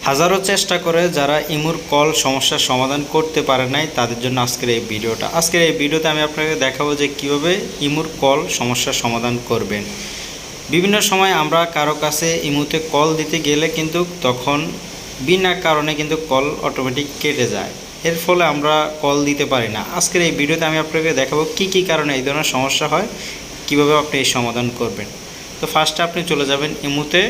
হাজারো চেষ্টা করে যারা ইমুর কল সমস্যার সমাধান করতে পারে নাই তাদের জন্য আজকের এই ভিডিওতে আমি আপনাকে দেখাবো যে কীভাবে ইমুর কল সমস্যার সমাধান করবেন। বিভিন্ন সময় আমরা কারো কাছে ইমুতে কল দিতে গেলে কিন্তু তখন বিনা কারণে কিন্তু কল অটোমেটিক কেটে যায়, এর ফলে আমরা কল দিতে পারি না। আজকের এই ভিডিওতে আমি আপনাকে দেখাবো কী কারণে এই ধরনের সমস্যা হয়, কীভাবে আপনি এই সমাধান করবেন। তো ফার্স্টে আপনি চলে যাবেন ইমুতে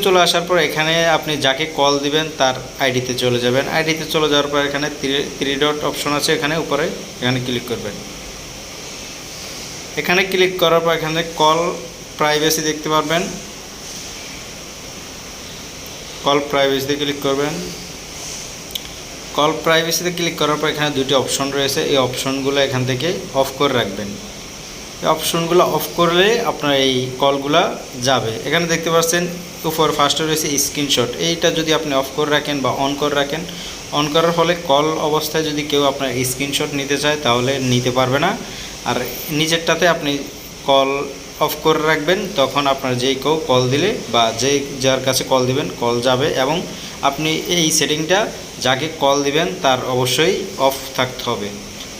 চলে আসার পর এখানে আপনি যাকে কল দিবেন তার আইডিতে চলে যাবেন। আইডিতে চলে যাওয়ার পর এখানে থ্রি ডট অপশন আছে, এখানে উপরে এখানে ক্লিক করবেন। এখানে ক্লিক করার পর এখানে কল প্রাইভেসি দেখতে পারবেন, কল প্রাইভেসিতে ক্লিক করবেন। কল প্রাইভেসিতে ক্লিক করার পর এখানে দুটি অপশন রয়েছে, এই অপশনগুলো এখান থেকে অফ করে রাখবেন। এই অপশনগুলো অফ করলে আপনার এই কলগুলা যাবে। এখানে দেখতে পাচ্ছেন উপর ফার্স্টে রয়েছে স্ক্রিনশট, এইটা যদি আপনি অফ করে রাখেন বা অন করে রাখেন, অন করার ফলে কল অবস্থায় যদি কেউ আপনার স্ক্রিনশট নিতে চায় তাহলে নিতে পারবে না। আর নিচেরটাতে আপনি কল অফ করে রাখবেন, তখন আপনার যেই কেউ কল দিলে বা যার কাছে কল দিবেন কল যাবে। এবং আপনি এই সেটিংটা যাকে কল দিবেন তার অবশ্যই অফ থাকতে হবে।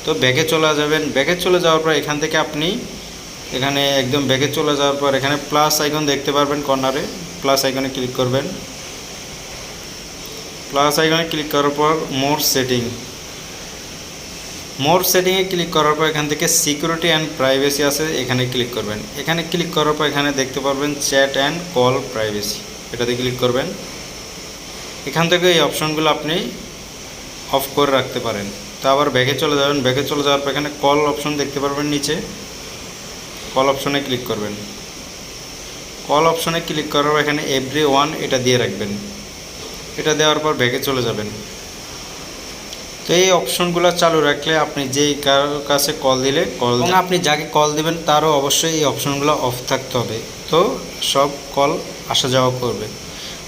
তো ব্যাকে চলে যাবেন। ব্যাকে চলে যাওয়ার পর এখান থেকে আপনি এখানে একদম ব্যাকে চলে যাওয়ার পর এখানে প্লাস আইকন দেখতে পারবেন কর্নারে, প্লাস আইকনে ক্লিক করবেন। প্লাস আইকনে ক্লিক করার পর মোর সেটিংয়ে ক্লিক করার পর এখান থেকে সিকিউরিটি অ্যান্ড প্রাইভেসি আছে, এখানে ক্লিক করবেন। এখানে ক্লিক করার পর এখানে দেখতে পারবেন চ্যাট অ্যান্ড কল প্রাইভেসি, এটাতে ক্লিক করবেন। এখান থেকে এই অপশনগুলো আপনি অফ করে রাখতে পারেন। তো আবার ব্যাকে চলে যাবেন। ব্যাকে চলে যাওয়ার পর এখানে কল অপশন দেখতে পারবেন নিচে, কল অপশনে ক্লিক করবেন। কল অপশনে ক্লিক করার পর এখানে এভরিওয়ান এটা দিয়ে রাখবেন। এটা দেওয়ার পর ব্যাকে চলে যাবেন। তো এই অপশনগুলো চালু রাখলে আপনি যেই কাছে কল দিলে কল, আপনি যাকে কল দিবেন তারও অবশ্যই এই অপশনগুলো অফ থাকতে হবে। তো সব কল আসা যাওয়া করবে।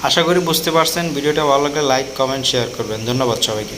আশা করি বুঝতে পারছেন। ভিডিওটা ভালো লাগলে লাইক, কমেন্ট, শেয়ার করবেন। ধন্যবাদ সবাইকে।